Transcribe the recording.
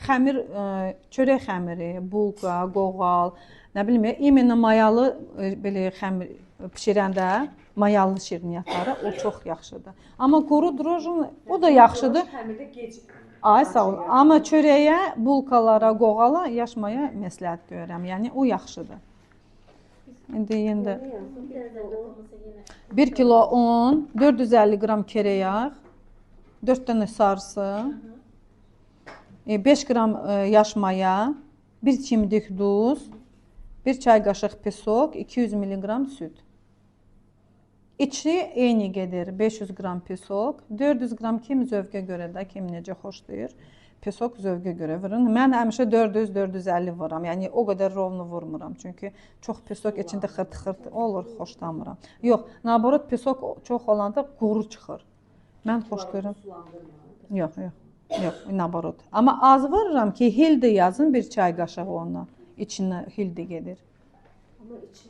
xəmir, çörək xəmiri, bulqa, qoğal, nə bilim, imенно mayalı belə xəmir bişirəndə mayalı şirniyyatları o çox yaxşıdır. Amma quru drojen o da yaxşıdır. Xəmirdə gec. Ay sağ ol. Amma çörəyə, bulqalara, qoğala yaşmaya məsləhət görürəm. Yəni o yaxşıdır. İndi yenə 1 kilo un, 450 qram kərə yağ, 4 dənə sarısı, 5 qram yaş maya, 1 çimdik duz, 1 çay qaşıq pesok, 200 mg süd. İçi eyni gedir 500 qram pesok, 400 qram kim zövqə görə də, kim necə xoşlayır. Pesok zövqə görə vurun. Mən həmişə 400-450 vuram. Yəni o qədər rovnu vurmuram. Çünki çox pesok içində xırt-xırt olur, xoşlamıram. Yox, naborot pesok çox olanda quru çıxır. Mən xoşlayıram. Yox, naborot. Amma az vururam ki, hildi yazın bir çay qaşığı ona. İçinə hildi gedir. Amma içi